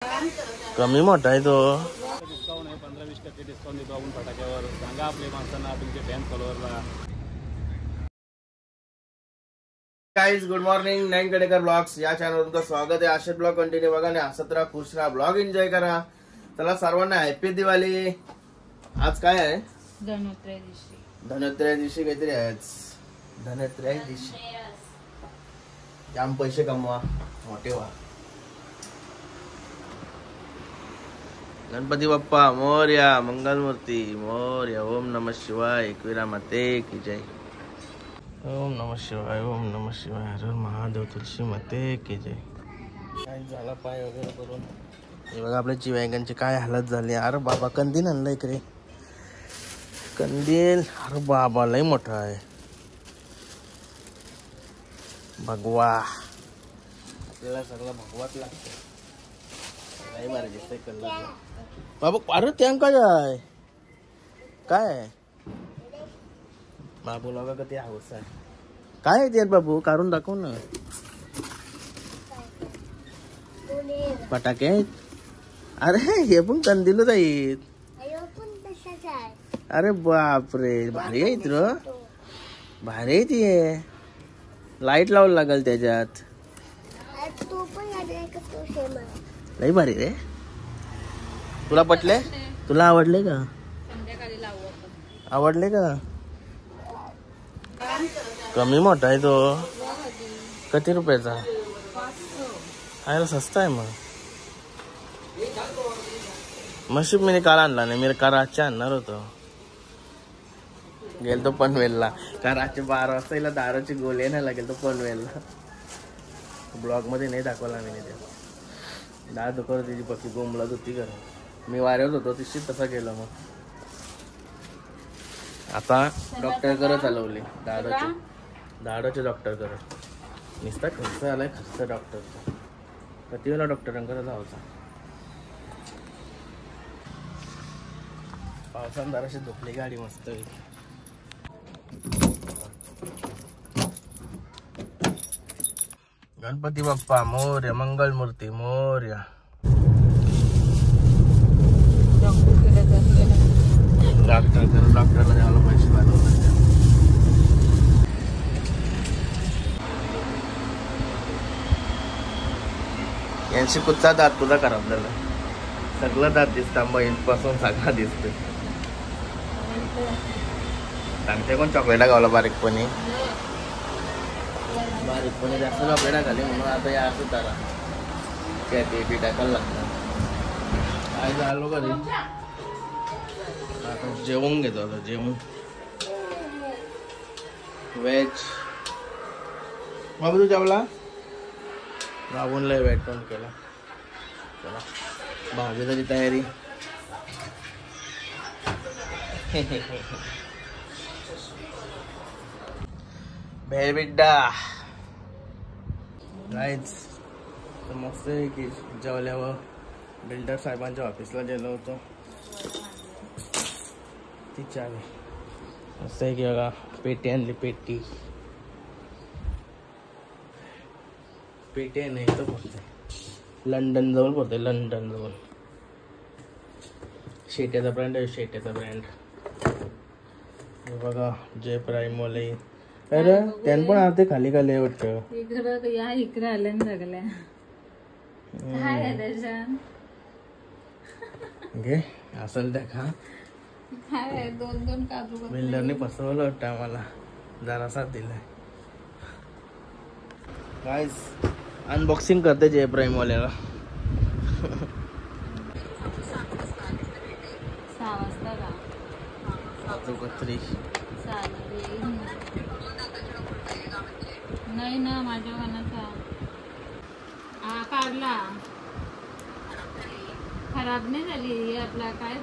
कमी मोठा आहे तो. डिस्काउंट आहे 15-20% डिस्काउंट देतो आपण फटाक्यावर. सांगा आपल्या माणसांना, तुमच्या फॅन फॉलोअरला. गाइस गुड मॉर्निंग, नैन कडेकर ब्लॉग्स या चॅनलवर तुमचं स्वागत आहे. असे ब्लॉग कंटिन्यू बघा आणि हसत राहा, खुश राहा, ब्लॉग एन्जॉय करा. चला सर्वांना हॅपी दिवाळी. आज काय आहे? धनोत्रया दिवशी काहीतरी आहे. धनोत्रया दिवशी जाम पैसे कमवा, मोठे व्हा. गणपती बाप्पा मोरया, मंगलमूर्ती मोरया. ओम नमः शिवाय, एकविरा माते की जय. ओम नमः शिवाय, ओम नमः शिवाय, हर महादेव, तुलसी माते की जय. काय झाला पाय वगैरे करून. हे बघा आपल्या चिवॅगनची काय हालत झाली. अरे बाबा कंदील आणलं इकडे. कंदील अरे बाबा लय मोठा आहे. भगवा आपल्याला सगळं भगवाच लागतं. नाही बारे दिसतंय कलर बाबा. अरे त्या काय आहे, काय बाबू लोक कधी हौस आहे. काय आहे ते बाबू, काढून दाखव ना. फटाके आहेत. अरे हे पण कंदीलच आहेत. अरे बापरे, भारी आहेत र, भारी आहे ती. लाईट लावायला लागल त्याच्यात. लई भारी रे. तुला पटले? तुला आवडले का? आवडले का? कमी मोठा आहे तो. किती रुपयाचा आहे? स्वस्त आहे. मग मशीब मी काल आणला नाही. मी काल रातच्या आणणार होतो. गेल तो पनवेलला. का रातचे 12 वाजता हिला दाराची गोळी नाही गेल तो पनवेलला. ब्लॉग मध्ये नाही दाखवला मी. ते दार दुखत तिची पक्षी गोंबलत होती घर. मी वाऱ्यावर होतो तिशी तसा गेलो. मग आता डॉक्टर करत चालवली. दाडाचे डॉक्टर करत नुसता खर्च आलाय. खर्च डॉक्टरचा किती वेळा डॉक्टरांकडे जायचा. पावसानं जराशी झोपली गाडी मस्त. गणपती बाप्पा मोरया, मंगलमूर्ती मोरया. डॉक्टरला द्यायला पैसे लागले. यांची कुठचा दात तुझा खराब झाला. सगळं दात दिसतं पासून सगळा दिसतोय. सांगते कोण चॉकलेटा गावला बारीकपणी. बारीकपणी जास्त चॉकलेटा खाली म्हणून आता या असं तारा ते टाकायला लागतं. काय झालो कधी आता जेवून घेतो. आता जेवून व्हेज. बाबू तू जेवला? बाबून लय वेट पण केला. चला भाजीची तयारी. भेळ बिड्डा गाईज. तर मस्त आहे की जेवल्यावर बिल्डर साहेबांच्या ऑफिसला गेलो होतो. ती चावी मस्त आहे की बघा. पेटी आणली. पेटी नाही तो पडते लंडन जवळ पडते. लंडन जवळ शेट्याचा ब्रँड आहे. शेट्याचा ब्रँड बघा. जय प्राईम वाले. अरे त्यान पण आता खाली खाली वाटतं. इकडे आल्या सगळ्या घे असेल त्या खा. 2-2 काजू बिल्डरने फसवलं वाटतं आम्हाला. जरासा दिलाय. गाइस अनबॉक्सिंग करते जय प्राईम वाल्याला. 6 वाजता का? नाही ना माझ्या मनाचा. हा काढला. खराब नाही झाली. आपला काय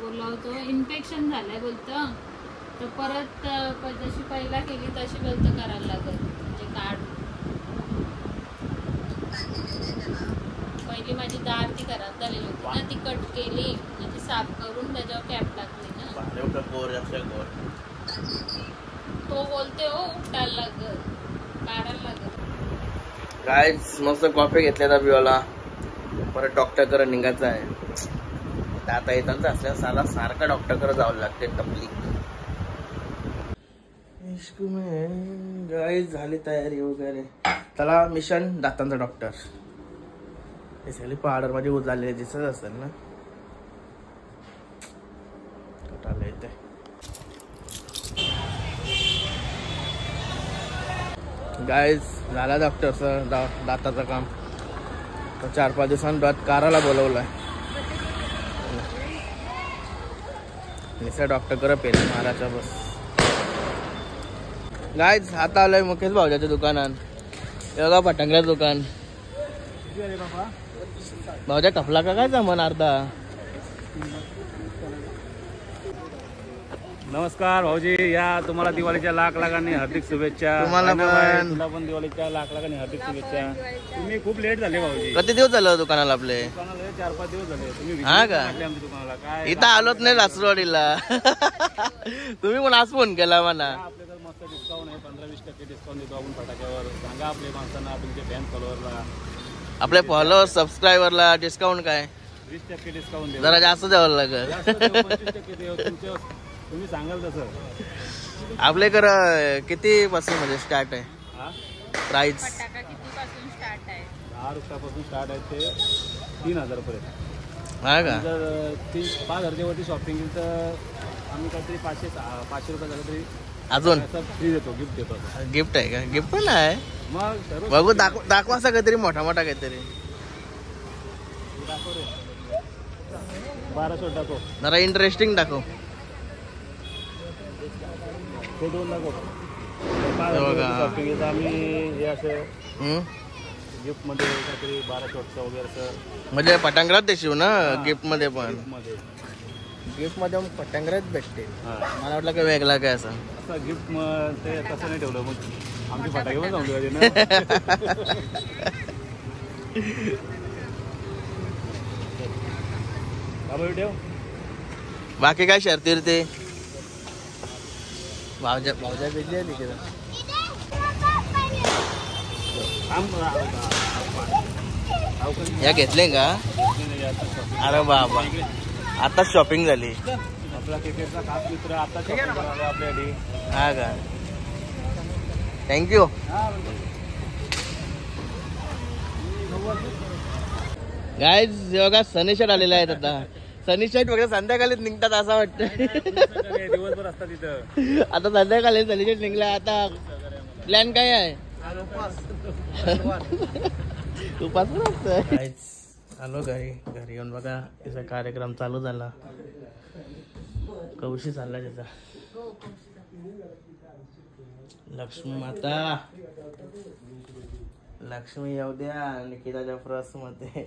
बोलला होतो इन्फेक्शन झालंय बोलतं. तर परत जशी पहिला केली तशी बोलतं करायला लागत. म्हणजे काढ पहिली माझी दाढ ती खराब झालेली होती ना. ती कट केली ती साफ करून त्याच्यावर कॅप टाकली ना. तो बोलते हो उठायला लागत, काढायला लागत. गाइस मस्त कॉफी घेतल्या पिवाला. परत डॉक्टरकडे निघायचं आहे. आता येताना असल्या साला सारखा डॉक्टरकडे जावं लागते. टपली गाईज झाली तयारी वगैरे. त्याला मिशन दातांचा डॉक्टर. हे सगळी पावडर मध्ये उजाळले दिसत असेल ना. कटाला येते. गाईज झाला डॉक्टरचं दाताचं काम. 4-5 दिवसांनी दात काराला बोलवलाय. डॉक्टरकडे पेन मारायचा बस. गाईज आता आलोय मुकेश भाऊजाच्या दुकानात. बघा पटांगऱ्याचं दुकान. भाऊजा कपला का काय जमन अर्धा. नमस्कार भाऊजी, या तुम्हाला दिवाळीच्या लाख लाखांनी हार्दिक शुभेच्छा. तुम्हाला पण. तुला पण दिवाळीच्या लाख लाखांनी हार्दिक शुभेच्छा. तुम्ही खूप लेट झाले भाऊजी. किती दिवस झालं दुकानाला आपले. दुकानाला 4-5 दिवस झाले. तुम्ही हा का आमच्या दुकानाला काय इथं आलोच नाही रासरवाडीला. तुम्ही पण आज फोन केला मला. आपल्याकडे मस्त डिस्काउंट आहे. 15-20% डिस्काउंट देतो आपण फटाक्यावर. सांगा आपल्या माणसांना, तुमच्या फॅन फॉलोअरला, आपल्या फॉलोअर सबस्क्रायबरला डिस्काउंट काय 20% डिस्काउंट देऊ. जरा जास्त द्यावं लागेल. जास्त देऊ, 25% देऊ. तुम्ही सांगाल तसं. आपल्याकडं किती पासून म्हणजे स्टार्ट आहे हा, प्राइस. फटाका कितीपासून स्टार्ट आहे? 10 रुपयापासून स्टार्ट आहे ते 3000 पर्यंत. हा का. जर 5,000च्या वरती शॉपिंग केली तर आम्ही काहीतरी 500 रुपये झालं तरी अजून फ्री देतो, गिफ्ट देतो. गिफ्ट आहे का. गिफ्ट पण आहे. मग सर्व बघू दाखवा असं काहीतरी मोठा काहीतरी. दाखव रे. 1200 दाखव. जरा इंटरेस्टिंग दाखव. ते 2 दाखव. बघा. शॉपिंग केलं तर आम्ही हे असं हम्म. गिफ्ट मध्ये काहीतरी 1200 वगैरे असं म्हणजे पटांगरात देशील ना गिफ्ट मध्ये पण. मध्ये गिफ्ट मध्ये पटांगरात भेटते. हा, मला वाटलं काय वेगळा काय असं. असं गिफ्ट मग ते तसं नाही ठेवलं. मग आमची फटाके पण जाऊन द्यायचे ना. बाबा ठेव. बाकी काय शर्ती ते भावजा भेटली आहे तिकडे. या घेतले का. अरे बाबा आता शॉपिंग झाली. आपला क्रिकेटचा खास मित्र आता आपल्यासाठी. हा का. थँक्यू. गाईज बघा सनी शर्ट आलेला आहेत. आता सनी शर्ट बघा संध्याकाळीच निघतात असं वाटतं. दिवसभर असतात तिथं. आता संध्याकाळी सनी शर्ट निघला. आता प्लॅन काय आहे. उपास आलो घरी येऊन बघा त्याचा कार्यक्रम चालू झाला. कौशी चालला त्याचा. लक्ष्मी माता लक्ष्मी येऊ द्या निकिताच्या फ्रस मध्ये.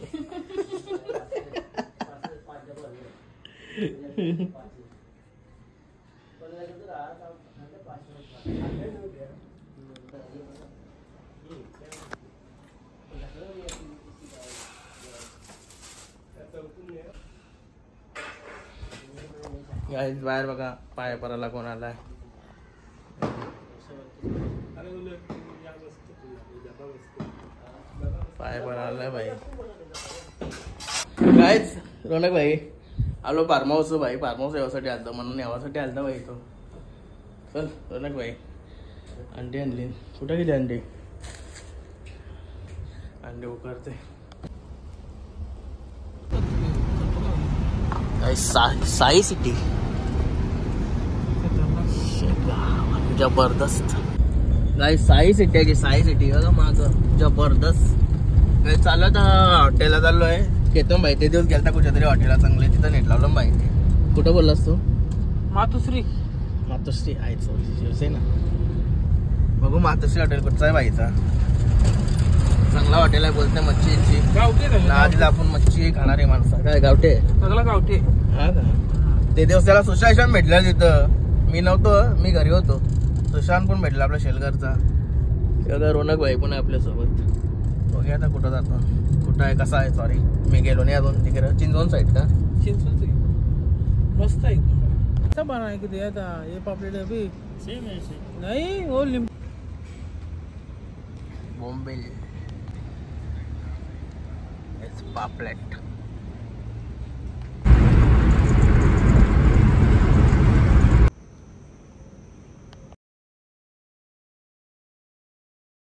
गाईज बाहेर बघा पाय पराला कोण आलाय. पाय पराला भाई. गाईज रोनक भाई आलो फार्म हाऊस भाई. फार्म हाऊस यासाठी आलतो म्हणून यावासाठी आलता भाई. तो चल रोनक भाई अंडी आणली. कुठे गेली अंडी. अंडे उकडते. साई सिटी जबरदस्त. गाईज साई सिटी आहे. साई सिटी बघा माग जबरदस्त. काय चालत हॉटेलला चाललोय. केतन भाई ते दिवस गेलता कुठच्या तरी हॉटेलला चांगले. तिथं नेट लावलं माहिती. कुठं बोललास तू. मातोश्री आहे शिवसेना. बघू मातोश्री हॉटेल कुठचा आहे भाईचा. चांगला हॉटेल आहे बोलते. मच्छीची आधीच आपण मच्छी खाणारे माणसं. काय गावठे सगळं गावठे. हा का. ते दिवस त्याला सुशांत भेटला तिथं. मी नव्हतो, मी घरी होतो. सुशांत पण भेटला आपल्या शेलगरचा. तेव्हा रोनक भाई पण आहे आपल्यासोबत. बघूया आता कुठं जातो. कुठं आहे कसा आहे. सॉरी मी गेलो नाही अजून. तिकडे चिंचवण साईड का. चिंचवण मस्त आहे. अच्छा बना है कि दिया था ये पापलेट अभी सेम है नहीं वो बॉम्बे पापलेट